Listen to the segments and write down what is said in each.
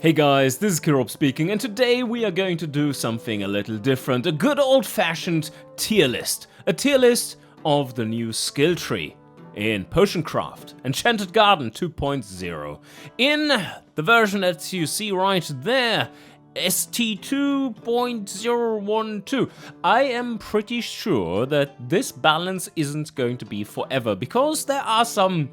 Hey guys, this is Kirop speaking, and today we are going to do something a little different. A good old-fashioned tier list. A tier list of the new skill tree in Potioncraft Enchanted Garden 2.0. In the version that you see right there, ST 2.012. I am pretty sure that this balance isn't going to be forever, because there are some,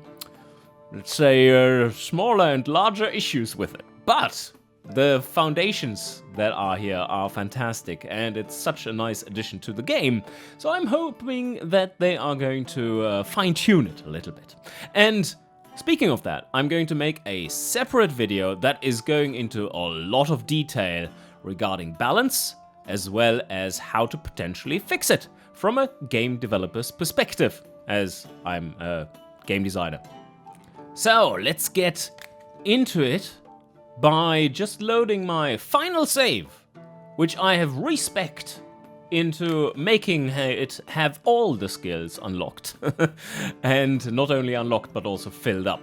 let's say, smaller and larger issues with it. But the foundations that are here are fantastic, and it's such a nice addition to the game. So I'm hoping that they are going to fine-tune it a little bit. And speaking of that, I'm going to make a separate video that is going into a lot of detail regarding balance, as well as how to potentially fix it from a game developer's perspective, as I'm a game designer. So let's get into it by just loading my final save, which I have respec'd into making it have all the skills unlocked. And not only unlocked, but also filled up.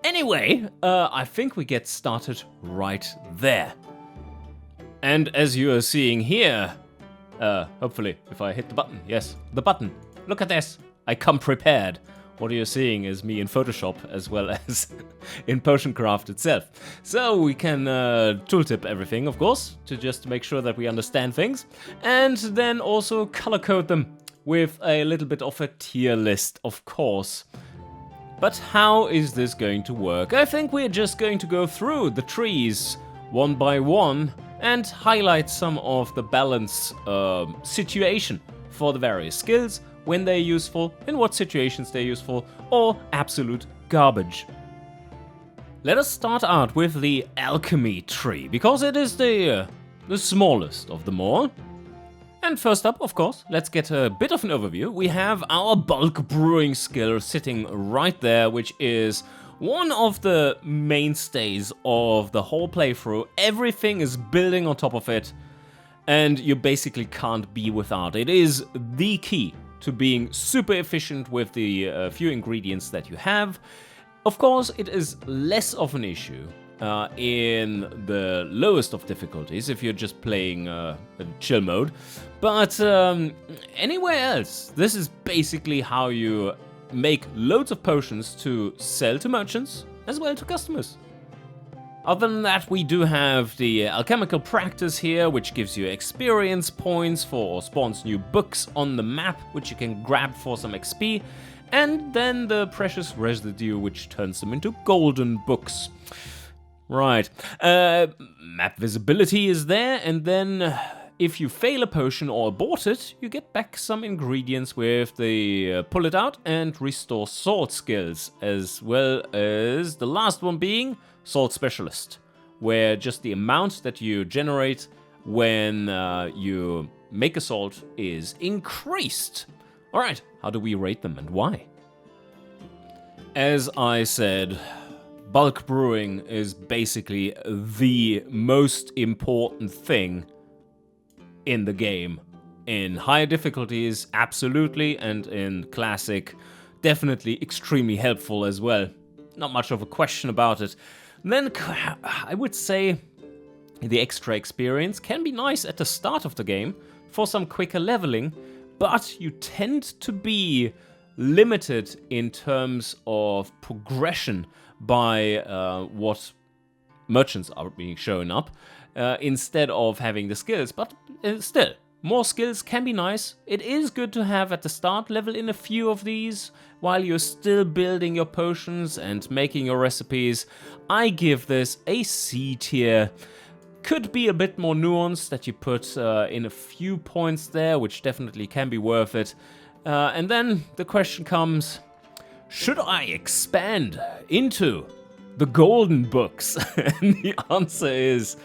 Anyway, I think we get started right there. And as you are seeing here, hopefully, if I hit the button, yes, the button. Look at this, I come prepared. What you're seeing is me in Photoshop as well as in Potioncraft itself. So we can tooltip everything, of course, to just make sure that we understand things. And then also color code them with a little bit of a tier list, of course. But how is this going to work? I think we're just going to go through the trees one by one and highlight some of the balance situation for the various skills, when they're useful, in what situations they're useful, or absolute garbage. Let us start out with the Alchemy tree, because it is the smallest of them all. And first up, of course, let's get a bit of an overview. We have our bulk brewing skill sitting right there, which is one of the mainstays of the whole playthrough. Everything is building on top of it, and you basically can't be without. It is the key to being super efficient with the few ingredients that you have. Of course, it is less of an issue in the lowest of difficulties if you're just playing a chill mode. But anywhere else, this is basically how you make loads of potions to sell to merchants as well to customers. Other than that, we do have the alchemical practice here, which gives you experience points or spawns new books on the map, which you can grab for some XP, and then the precious residue, which turns them into golden books. Right, map visibility is there, and then if you fail a potion or abort it, you get back some ingredients with the pull it out and restore sword skills, as well as the last one being Sword Specialist, where just the amount that you generate when you make a sword is increased. Alright, how do we rate them and why? As I said, bulk brewing is basically the most important thing in the game. In higher difficulties, absolutely, and in classic, definitely extremely helpful as well. Not much of a question about it. Then I would say the extra experience can be nice at the start of the game for some quicker leveling, but you tend to be limited in terms of progression by what merchants are being shown up instead of having the skills. But still, more skills can be nice. It is good to have at the start level in a few of these while you're still building your potions and making your recipes. I give this a C tier. Could be a bit more nuanced, that you put in a few points there, which definitely can be worth it. And then the question comes, should I expand into the golden books? And the answer is,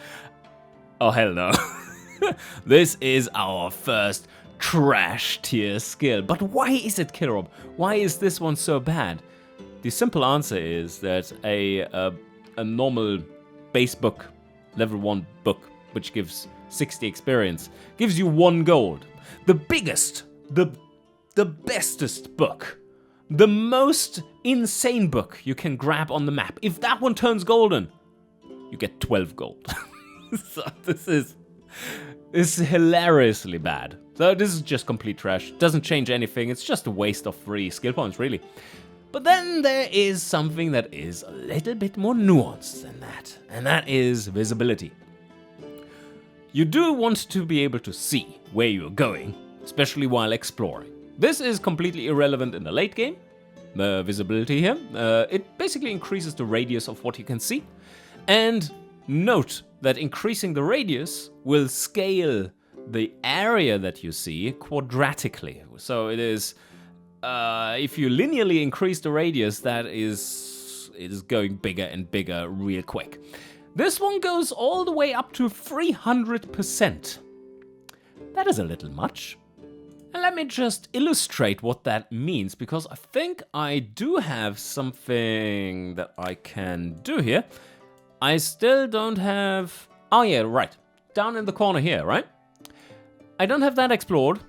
oh hell no. This is our first trash tier skill. But why is it, Kirop? Why is this one so bad? The simple answer is that a normal base book, level 1 book, which gives 60 experience, gives you 1 gold. The biggest, the bestest book, the most insane book you can grab on the map, if that one turns golden, you get 12 gold. So this is hilariously bad. So this is just complete trash. Doesn't change anything. It's just a waste of 3 skill points, really. But then there is something that is a little bit more nuanced than that, and that is visibility. You do want to be able to see where you're going, especially while exploring. This is completely irrelevant in the late game, the visibility here. It basically increases the radius of what you can see. And note that increasing the radius will scale the area that you see quadratically. So it is, if you linearly increase the radius, it is going bigger and bigger real quick. This one goes all the way up to 300%. That is a little much. And let me just illustrate what that means, because I think I do have something that I can do here. I still don't have... Oh yeah, right. Down in the corner here, right? I don't have that explored.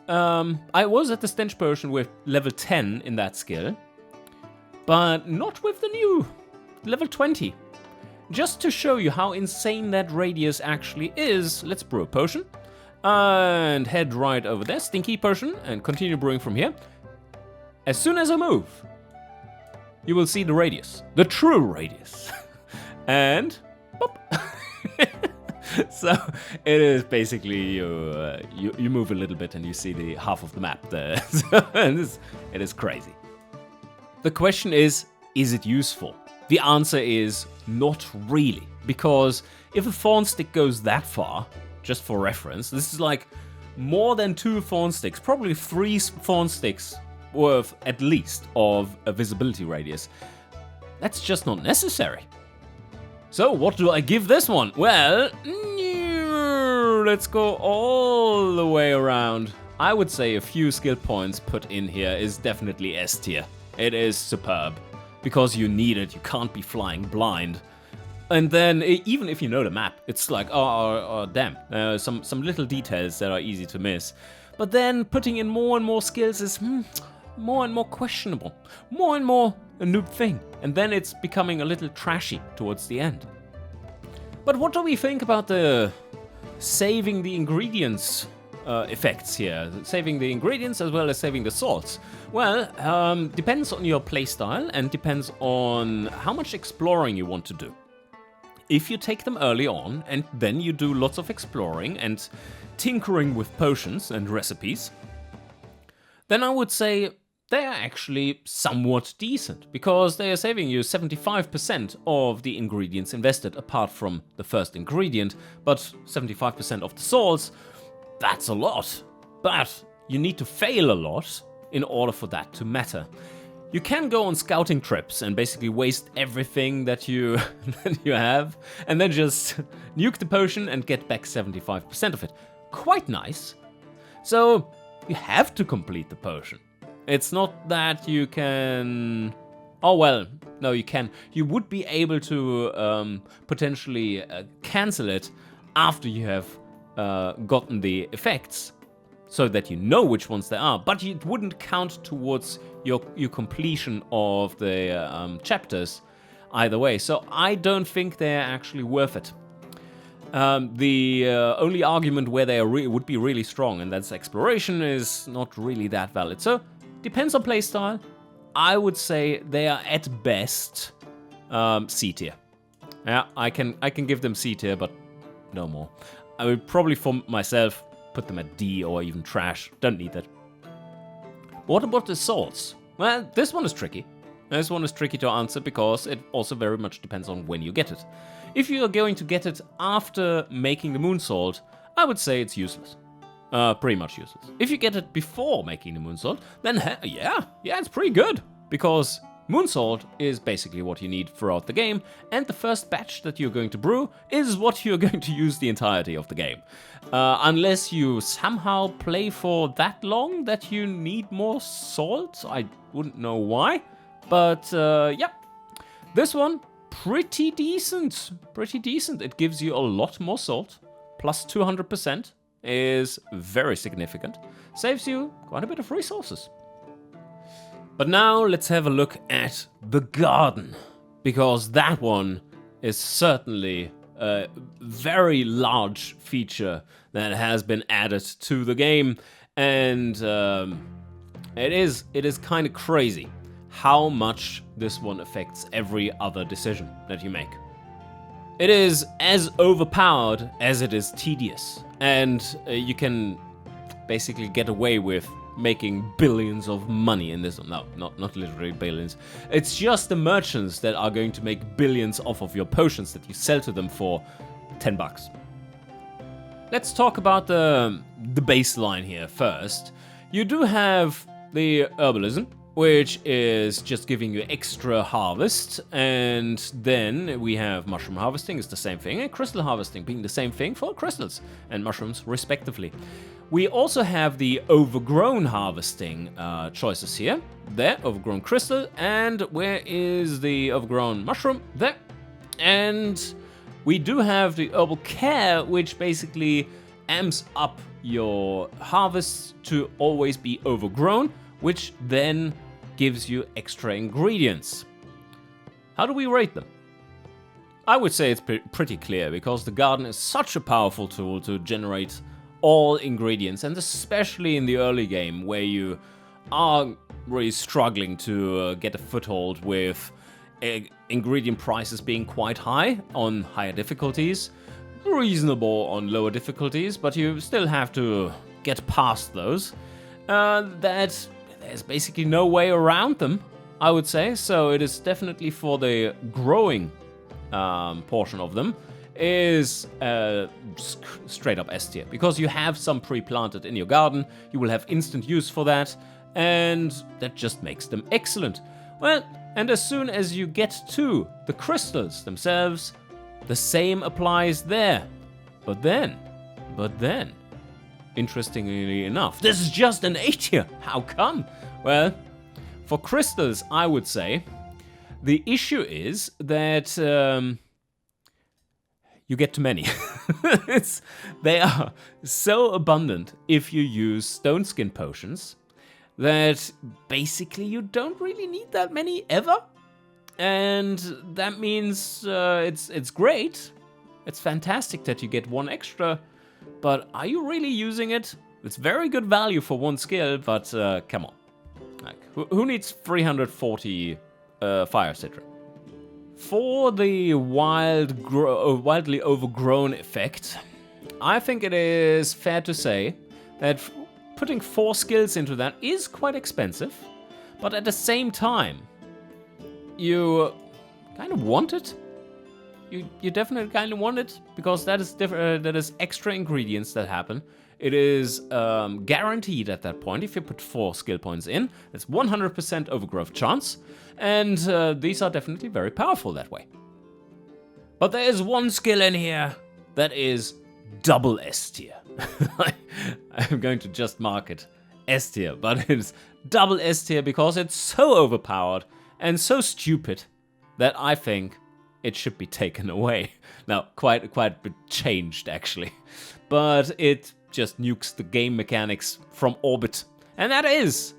I was at the Stench Potion with level 10 in that skill, but not with the new level 20. Just to show you how insane that radius actually is, let's brew a potion. And head right over there, Stinky Potion, and continue brewing from here. As soon as I move, you will see the radius, the true radius. And, boop. So it is basically you move a little bit and you see the half of the map there. So it is crazy. The question is it useful? The answer is not really, because if a thorn stick goes that far, just for reference, this is like more than 2 thorn sticks, probably 3 thorn sticks worth at least of a visibility radius. That's just not necessary. So what do I give this one? Well, let's go all the way around. I would say a few skill points put in here is definitely S tier. It is superb, because you need it, you can't be flying blind. And then, even if you know the map, it's like, oh damn, some little details that are easy to miss. But then putting in more and more skills is more and more questionable, more and more a noob thing. And then it's becoming a little trashy towards the end. But what do we think about the saving the ingredients effects here? Saving the ingredients as well as saving the salts. Well, depends on your playstyle and depends on how much exploring you want to do. If you take them early on, and then you do lots of exploring and tinkering with potions and recipes, then I would say they are actually somewhat decent, because they are saving you 75% of the ingredients invested, apart from the first ingredient, but 75% of the salts, that's a lot. But you need to fail a lot in order for that to matter. You can go on scouting trips and basically waste everything that you have, and then just nuke the potion and get back 75% of it. Quite nice. So you have to complete the potion. It's not that you can... Oh well, no, you can. You would be able to potentially cancel it after you have gotten the effects, so that you know which ones they are, but it wouldn't count towards your completion of the chapters either way. So I don't think they're actually worth it. The only argument where they would be really strong, and that's exploration, is not really that valid. So depends on playstyle. I would say they are at best C tier. Yeah, I can give them C tier, but no more. I would probably, for myself, put them at D or even trash. Don't need that. What about the salts? Well, this one is tricky. This one is tricky to answer because it also very much depends on when you get it. If you are going to get it after making the moon salt, I would say it's useless. Pretty much useless. If you get it before making the moon salt, then yeah, it's pretty good. Because moon salt is basically what you need throughout the game, and the first batch that you're going to brew is what you're going to use the entirety of the game. Unless you somehow play for that long that you need more salt, I wouldn't know why. But yeah, this one, pretty decent. Pretty decent. It gives you a lot more salt, plus 200%, is very significant. Saves you quite a bit of resources. But now let's have a look at the garden, because that one is certainly a very large feature that has been added to the game, and it is kind of crazy how much this one affects every other decision that you make. It is as overpowered as it is tedious, and you can basically get away with making billions of money in this. No, not literally billions. It's just the merchants that are going to make billions off of your potions that you sell to them for $10. Let's talk about the baseline here first. You do have the herbalism, which is just giving you extra harvest, and then we have mushroom harvesting is the same thing, and crystal harvesting being the same thing for crystals and mushrooms respectively. We also have the overgrown harvesting choices here. There, overgrown crystal, and where is the overgrown mushroom? There. And we do have the herbal care, which basically amps up your harvests to always be overgrown, which then gives you extra ingredients. How do we rate them? I would say it's pretty clear, because the garden is such a powerful tool to generate all ingredients, and especially in the early game where you are really struggling to get a foothold with ingredient prices being quite high on higher difficulties, reasonable on lower difficulties, but you still have to get past those. That there's basically no way around them, I would say. So it is definitely for the growing portion of them is straight up S tier, because you have some pre-planted in your garden. You will have instant use for that, and that just makes them excellent. Well, and as soon as you get to the crystals themselves, the same applies there. But then, interestingly enough, this is just an A tier. How come? Well, for crystals, I would say the issue is that you get too many. They are so abundant if you use stone skin potions that basically you don't really need that many ever. And that means it's great. It's fantastic that you get one extra, but are you really using it? It's very good value for one skill, but come on. Like, who needs 340 fire citron? For the wildly overgrown effect, I think it is fair to say that putting 4 skills into that is quite expensive, but at the same time, you kind of want it. You definitely kind of want it, because that is extra ingredients that happen. It is guaranteed at that point. If you put 4 skill points in, it's 100% overgrowth chance, and these are definitely very powerful that way. But there is one skill in here that is double S tier. I'm going to just mark it S tier, but it's double S tier because it's so overpowered and so stupid that I think it should be taken away. Now, quite a bit changed actually, but it just nukes the game mechanics from orbit, and that is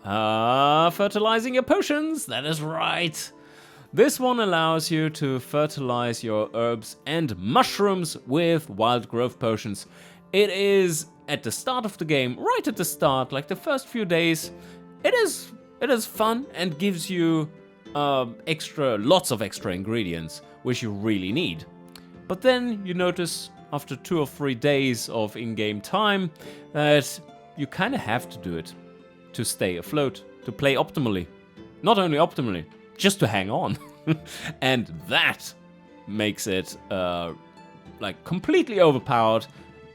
fertilizing your potions. That is right. This one allows you to fertilize your herbs and mushrooms with wild growth potions. It is at the start of the game, right at the start, like the first few days. It is fun and gives you lots of extra ingredients, which you really need. But then you notice after 2 or 3 days of in-game time that you kind of have to do it to stay afloat, to play optimally. Not only optimally, just to hang on. And that makes it like completely overpowered,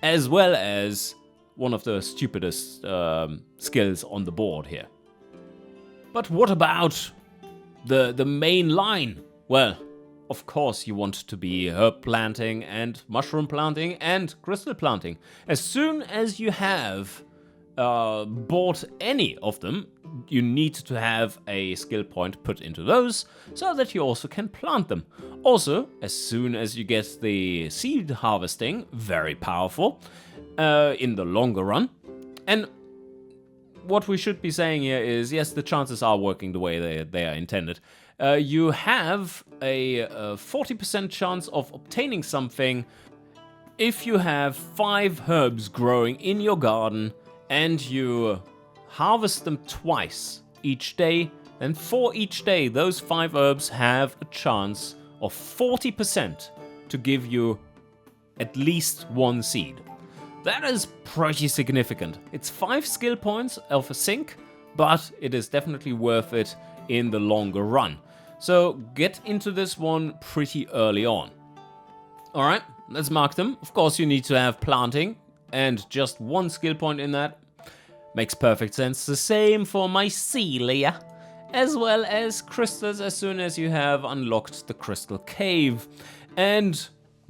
as well as one of the stupidest skills on the board here. But what about the main line? Well, of course you want to be herb planting and mushroom planting and crystal planting. As soon as you have bought any of them, you need to have a skill point put into those so that you also can plant them. Also, as soon as you get the seed harvesting, very powerful in the longer run. And what we should be saying here is, yes, the chances are working the way they are intended. You have a 40% chance of obtaining something if you have 5 herbs growing in your garden and you harvest them twice each day. Then for each day, those 5 herbs have a chance of 40% to give you at least 1 seed. That is pretty significant. It's 5 skill points of a sink, but it is definitely worth it in the longer run. So get into this one pretty early on. Alright, let's mark them. Of course you need to have planting, and just 1 skill point in that makes perfect sense. The same for mycelia, as well as crystals as soon as you have unlocked the crystal cave. And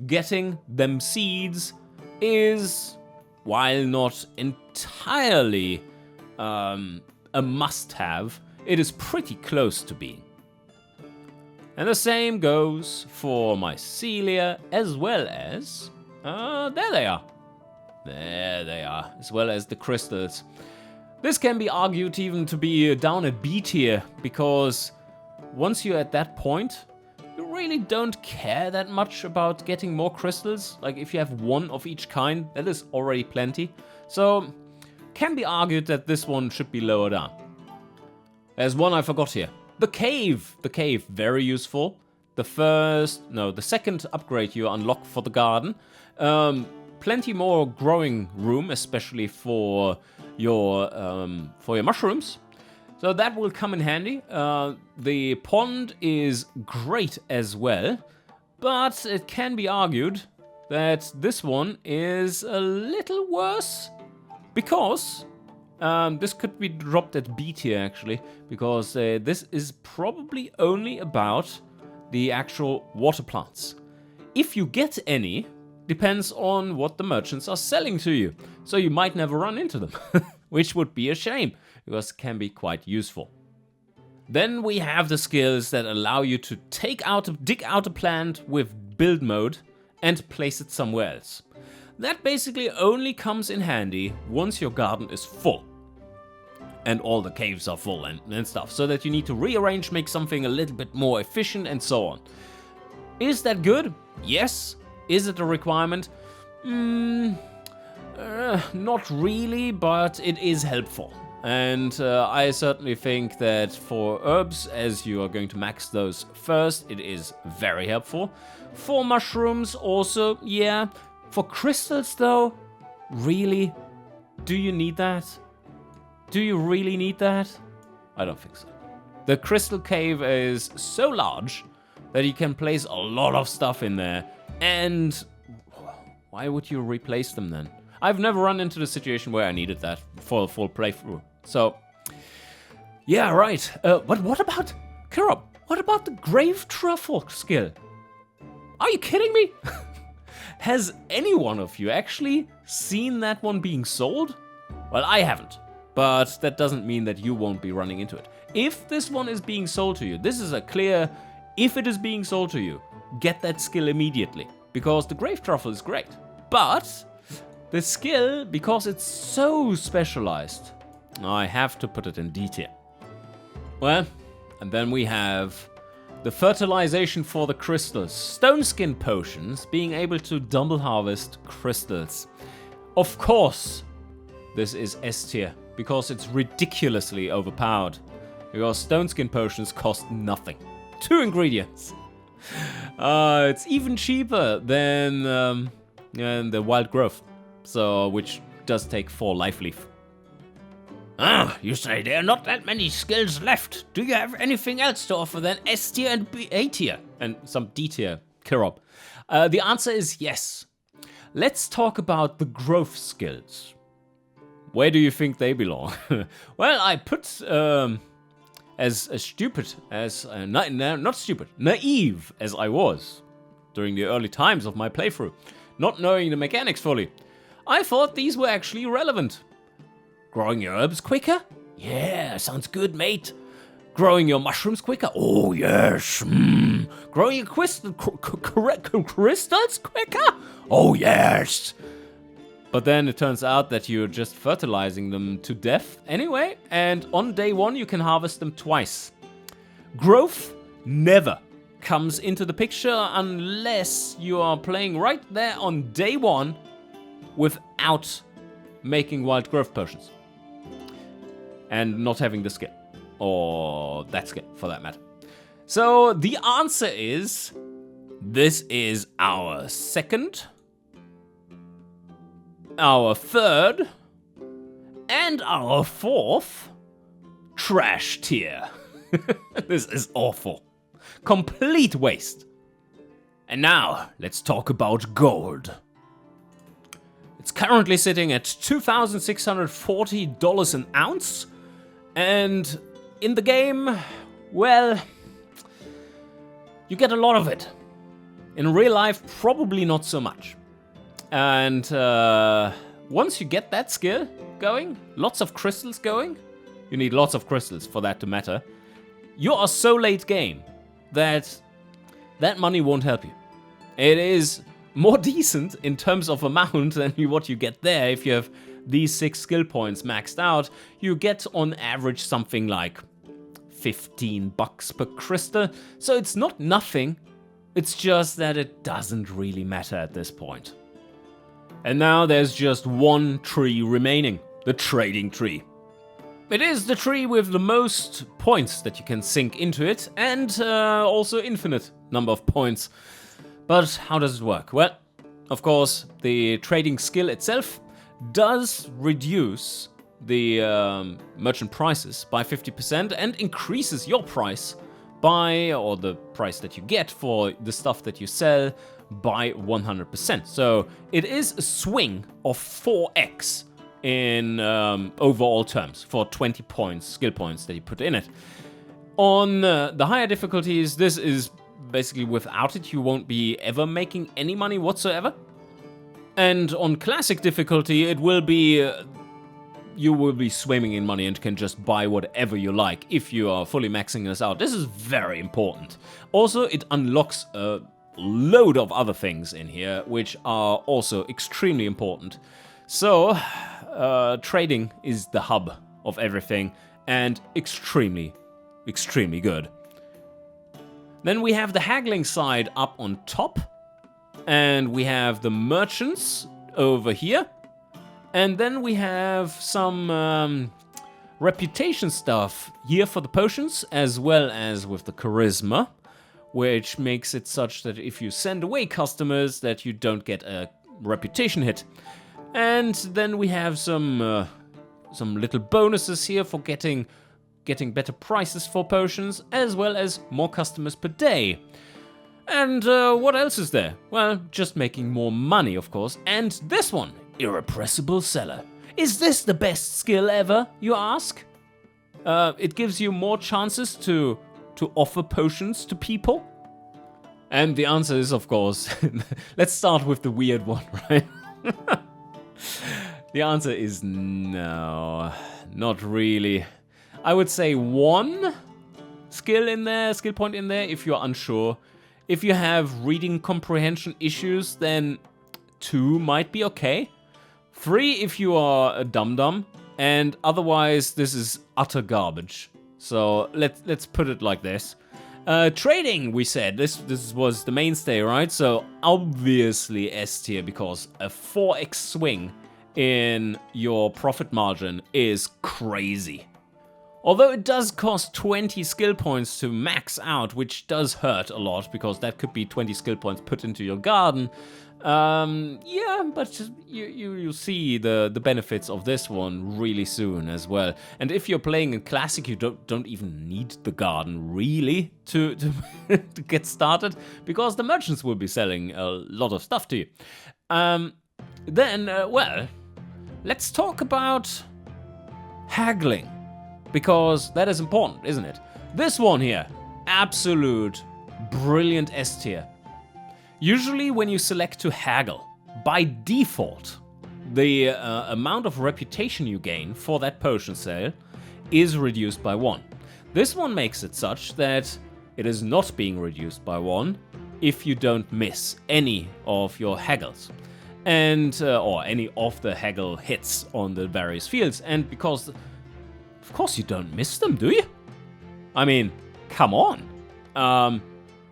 getting them seeds is, while not entirely a must-have, it is pretty close to being. And the same goes for mycelia, as well as... there they are. There they are, as well as the crystals. This can be argued even to be down at B tier, because once you're at that point, you really don't care that much about getting more crystals. Like, if you have 1 of each kind, that is already plenty. So, can be argued that this one should be lower down. There's one I forgot here. The cave. The cave, very useful. The second upgrade you unlock for the garden. Plenty more growing room, especially for your mushrooms. So that will come in handy. The pond is great as well, but it can be argued that this one is a little worse, because this could be dropped at B tier actually, because this is probably only about the actual water plants. If you get any, depends on what the merchants are selling to you. So you might never run into them, which would be a shame, because it can be quite useful. Then we have the skills that allow you to dig out a plant with build mode and place it somewhere else. That basically only comes in handy once your garden is full. And all the caves are full and stuff, so that you need to rearrange, make something a little bit more efficient and so on. Is that good? Yes. Is it a requirement? Not really, but it is helpful. And I certainly think that for herbs, as you are going to max those first, it is very helpful. For mushrooms also, yeah. For crystals though, really? Do you need that? Do you really need that? I don't think so. The crystal cave is so large that you can place a lot of stuff in there. And why would you replace them then? I've never run into the situation where I needed that for a full playthrough. So, yeah, right. But what about, Kirop, what about the grave truffle skill? Are you kidding me? Has any one of you actually seen that one being sold? Well, I haven't. But that doesn't mean that you won't be running into it. If this one is being sold to you, this is a clear, if it is being sold to you, get that skill immediately. Because the grave truffle is great. But the skill, because it's so specialized, I have to put it in D tier. Well, and then we have the fertilization for the crystals. Stone skin potions, being able to double harvest crystals. Of course, this is S tier, because it's ridiculously overpowered. Because stone skin potions cost nothing. 2 ingredients. It's even cheaper than the wild growth, so which does take 4 life leaf. You say there are not that many skills left. Do you have anything else to offer than S tier and A tier and some D tier, Kirop? The answer is yes. Let's talk about the growth skills. Where do you think they belong? Well, I put as stupid as not stupid, naive as I was during the early times of my playthrough, not knowing the mechanics fully, I thought these were actually relevant. Growing your herbs quicker? Yeah, sounds good, mate. Growing your mushrooms quicker? Oh, yes. Growing your crystals quicker? Oh, yes. But then it turns out that you're just fertilizing them to death anyway, and on day 1 you can harvest them twice. Growth never comes into the picture unless you are playing right there on day 1 without making wild growth potions. And not having the skill. Or that skill, for that matter. So the answer is, this is our second, our third, and our fourth trash tier. This is awful. Complete waste. And now, let's talk about gold. It's currently sitting at $2,640 an ounce. And in the game, well, you get a lot of it. In real life, probably not so much. And once you get that skill going, lots of crystals going, you need lots of crystals for that to matter, you are so late game that that money won't help you. It is more decent in terms of amount than what you get there. If you have these 6 skill points maxed out, you get on average something like $15 per crystal. So it's not nothing, it's just that it doesn't really matter at this point. And now there's just one tree remaining, the trading tree. It is the tree with the most points that you can sink into it, and also infinite number of points. But how does it work? Well, of course, the trading skill itself does reduce the merchant prices by 50% and increases your price by, or the price that you get for the stuff that you sell, by 100%. So it is a swing of 4x in overall terms for 20 points, skill points that you put in it. On the higher difficulties, this is basically without it, you won't be ever making any money whatsoever. And on classic difficulty, it will be, you will be swimming in money and can just buy whatever you like if you are fully maxing this out. This is very important. Also, it unlocks a load of other things in here, which are also extremely important. So, trading is the hub of everything, and extremely, extremely good. Then we have the haggling side up on top, and we have the merchants over here, and then we have some reputation stuff here for the potions, as well as with the charisma, which makes it such that if you send away customers, that you don't get a reputation hit. And then we have some little bonuses here for getting better prices for potions, as well as more customers per day. And what else is there? Well, just making more money, of course. And this one, Irrepressible Seller. Is this the best skill ever, you ask? It gives you more chances to offer potions to people. And the answer is, of course, let's start with the weird one, right? The answer is no, not really. I would say 1 skill point in there if you're unsure. If you have reading comprehension issues, then 2 might be okay. 3 if you are a dum-dum, and otherwise this is utter garbage. So let's put it like this. Trading, we said, this was the mainstay, right? So obviously S tier, because a 4x swing in your profit margin is crazy. Although it does cost 20 skill points to max out, which does hurt a lot, because that could be 20 skill points put into your garden. Yeah, but you'll see the benefits of this one really soon as well. And if you're playing in Classic, you don't even need the garden, really, to to get started, because the merchants will be selling a lot of stuff to you. Well, let's talk about haggling, because that is important, isn't it? This one here, absolute brilliant S tier. Usually when you select to haggle, by default, the amount of reputation you gain for that potion sale is reduced by 1. This one makes it such that it is not being reduced by 1 if you don't miss any of your haggles. and or any of the haggle hits on the various fields. And because, of course, you don't miss them, do you? I mean, come on.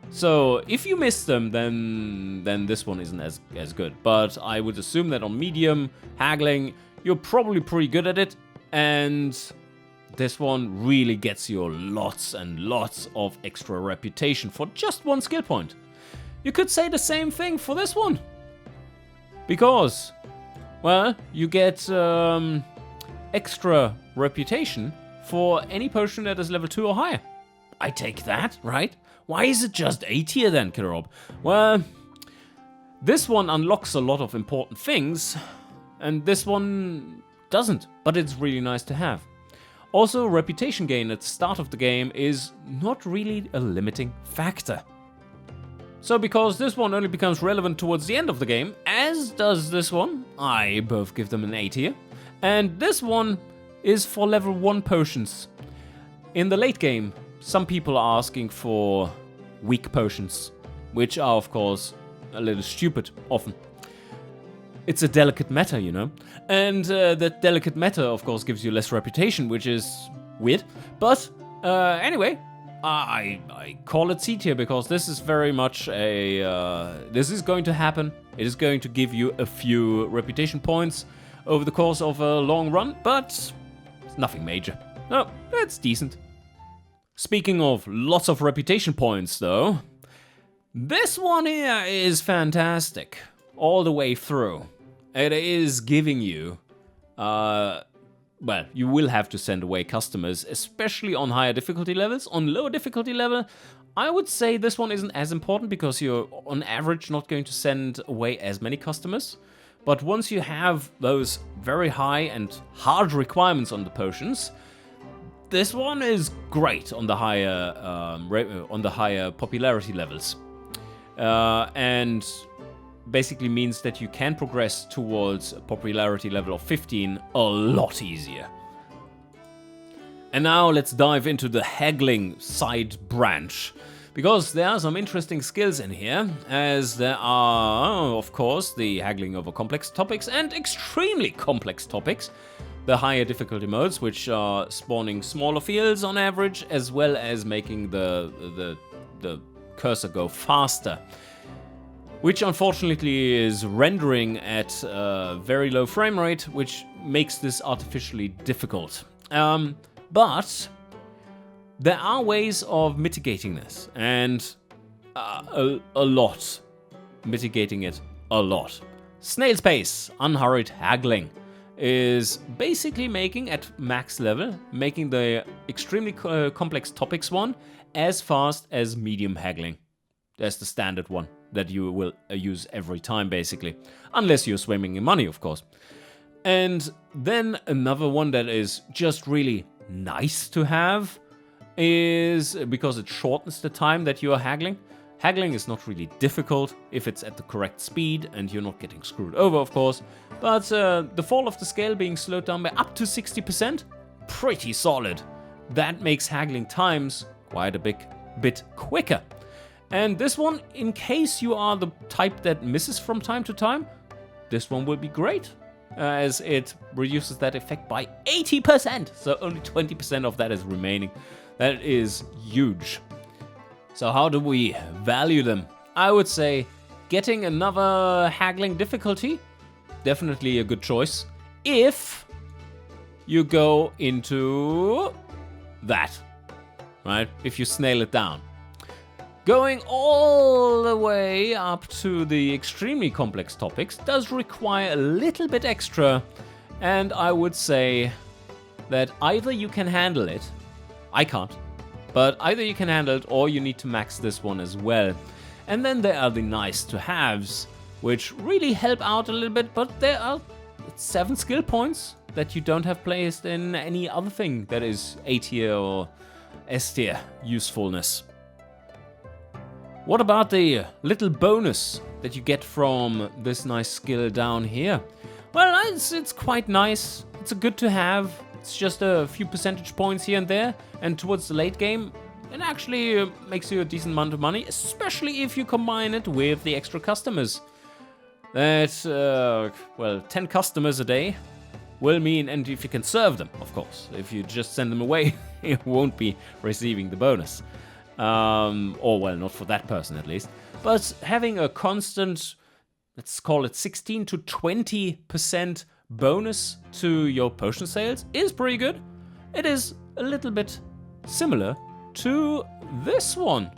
So if you miss them, then this one isn't as good. But I would assume that on medium haggling, you're probably pretty good at it, and this one really gets you lots and lots of extra reputation for just one skill point. You could say the same thing for this one. Because, well, you get extra reputation for any potion that is level 2 or higher. I take that, right? Why is it just A tier then, Killerob? Well, this one unlocks a lot of important things, and this one doesn't, but it's really nice to have. Also, reputation gain at the start of the game is not really a limiting factor. So because this one only becomes relevant towards the end of the game, as does this one, I both give them an A tier, and this one is for level 1 potions. In the late game, some people are asking for weak potions, which are of course a little stupid often. It's a delicate matter, you know, and that delicate matter of course gives you less reputation, which is weird, but anyway, I call it C tier because this is very much this is going to happen. It is going to give you a few reputation points over the course of a long run, but it's nothing major. No, it's decent. Speaking of lots of reputation points though, this one here is fantastic all the way through. It is giving you, well, you will have to send away customers, especially on higher difficulty levels. On lower difficulty level, I would say this one isn't as important because you're on average not going to send away as many customers. But once you have those very high and hard requirements on the potions, this one is great on the higher popularity levels, and basically means that you can progress towards a popularity level of 15 a lot easier. And now let's dive into the haggling side branch, because there are some interesting skills in here, as there are, of course, the haggling over complex topics and extremely complex topics. The higher difficulty modes, which are spawning smaller fields on average, as well as making the cursor go faster, which unfortunately is rendering at a very low frame rate, which makes this artificially difficult. But there are ways of mitigating this, and a lot. Mitigating it a lot. Snail's pace, unhurried haggling, is basically making at max level, making the extremely complex topics one as fast as medium haggling. That's the standard one that you will use every time basically, unless you're swimming in money of course. And then another one that is just really nice to have is because it shortens the time that you are haggling. Haggling is not really difficult if it's at the correct speed and you're not getting screwed over, of course. But the fall of the scale being slowed down by up to 60%, pretty solid. That makes haggling times quite a bit quicker. And this one, in case you are the type that misses from time to time, this one will be great, as it reduces that effect by 80%. So only 20% of that is remaining. That is huge. So how do we value them? I would say getting another haggling difficulty, definitely a good choice, if you go into that, right? If you snail it down. Going all the way up to the extremely complex topics does require a little bit extra, and I would say that either you can handle it, I can't, but either you can handle it or you need to max this one as well. And then there are the nice to haves, which really help out a little bit, but there are 7 skill points that you don't have placed in any other thing that is A tier or S tier usefulness. What about the little bonus that you get from this nice skill down here? Well, it's quite nice. It's a good to have. It's just a few percentage points here and there, and towards the late game, it actually makes you a decent amount of money, especially if you combine it with the extra customers. that, well, 10 customers a day will mean, and if you can serve them, of course. If you just send them away, you won't be receiving the bonus. Or, well, not for that person at least. But having a constant, let's call it 16 to 20% bonus to your potion sales is pretty good. It is a little bit similar to this one,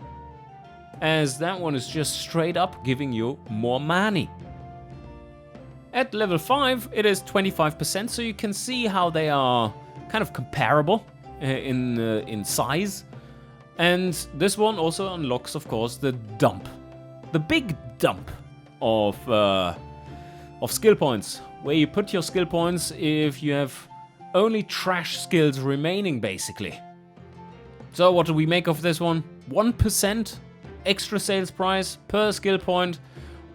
as that one is just straight up giving you more money. At level 5, it is 25%, so you can see how they are kind of comparable in size. And this one also unlocks, of course, the dump. The big dump of skill points, where you put your skill points if you have only trash skills remaining, basically. So what do we make of this one? 1% extra sales price per skill point?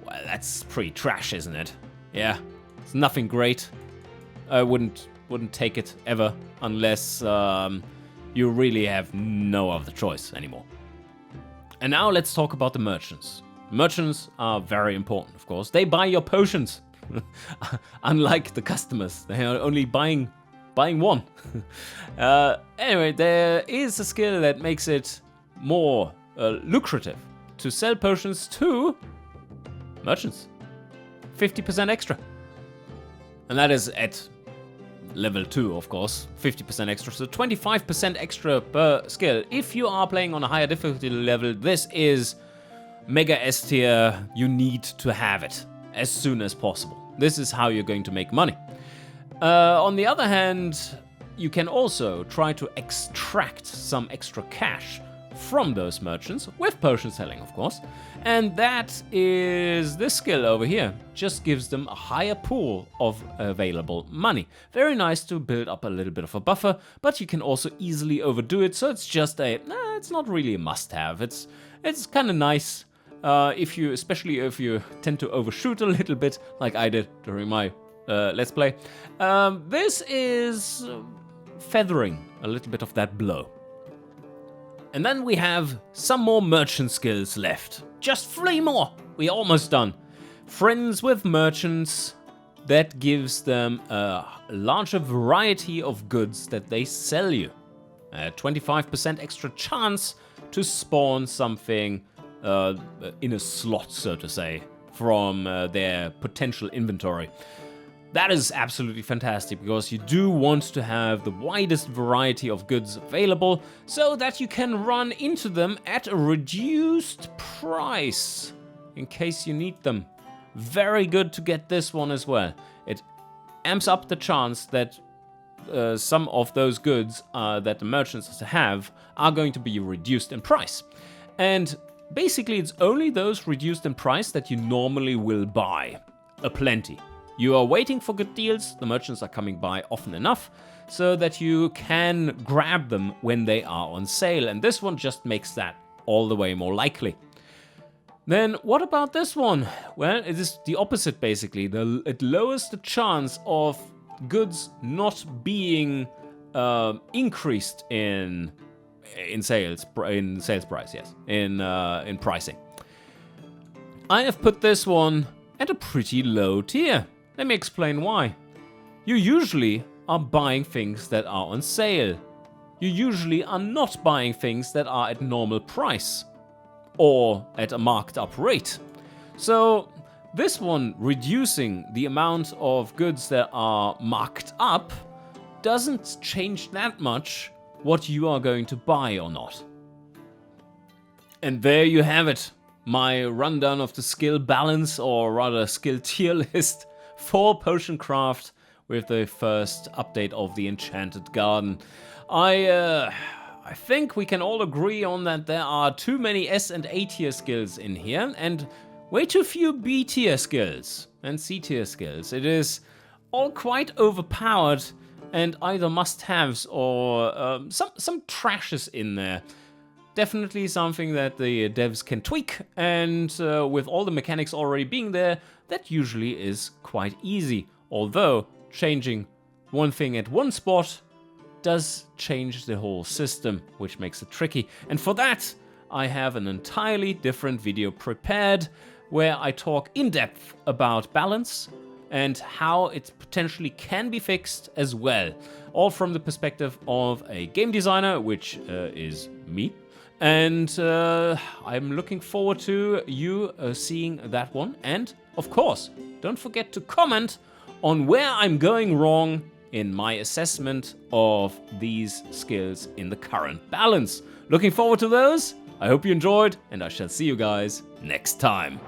Well, that's pretty trash, isn't it? Yeah, it's nothing great. I wouldn't take it ever unless you really have no other choice anymore. And now let's talk about the merchants. Merchants are very important, of course. They buy your potions. Unlike the customers, they are only buying one. Anyway, there is a skill that makes it more lucrative to sell potions to merchants. 50% extra. And that is at level 2, of course. 50% extra, so 25% extra per skill. If you are playing on a higher difficulty level, this is Mega S tier. You need to have it as soon as possible. This is how you're going to make money. On the other hand, you can also try to extract some extra cash from those merchants, with potion selling, of course. And that is this skill over here. Just gives them a higher pool of available money. Very nice to build up a little bit of a buffer, but you can also easily overdo it, so it's just it's not really a must-have. It's kind of nice, especially if you tend to overshoot a little bit, like I did during my Let's Play. This is feathering a little bit of that blow. And then we have some more merchant skills left. Just 3 more. We're almost done. Friends with merchants. That gives them a larger variety of goods that they sell you. A 25% extra chance to spawn something in a slot, so to say, from their potential inventory. That is absolutely fantastic, because you do want to have the widest variety of goods available so that you can run into them at a reduced price in case you need them. Very good to get this one as well. It amps up the chance that some of those goods that the merchants have are going to be reduced in price. And basically it's only those reduced in price that you normally will buy. Aplenty. You are waiting for good deals, the merchants are coming by often enough, so that you can grab them when they are on sale, and this one just makes that all the way more likely. Then what about this one? Well, it is the opposite basically. It lowers the chance of goods not being increased in sales price, yes, in pricing. I have put this one at a pretty low tier. Let me explain why. You usually are buying things that are on sale. You usually are not buying things that are at normal price or at a marked up rate. So this one, reducing the amount of goods that are marked up, doesn't change that much what you are going to buy or not. And there you have it. My rundown of the skill balance, or rather skill tier list, for Potion Craft with the first update of the Enchanted Garden. I think we can all agree on that there are too many S and A tier skills in here, and way too few B tier skills and C tier skills. It is all quite overpowered and either must-haves or some trashes in there. Definitely something that the devs can tweak, and with all the mechanics already being there, that usually is quite easy. Although changing one thing at one spot does change the whole system, which makes it tricky. And for that, I have an entirely different video prepared where I talk in depth about balance and how it potentially can be fixed as well. All from the perspective of a game designer, which is me. And I'm looking forward to you seeing that one. And of course, don't forget to comment on where I'm going wrong in my assessment of these skills in the current balance. Looking forward to those. I hope you enjoyed, and I shall see you guys next time.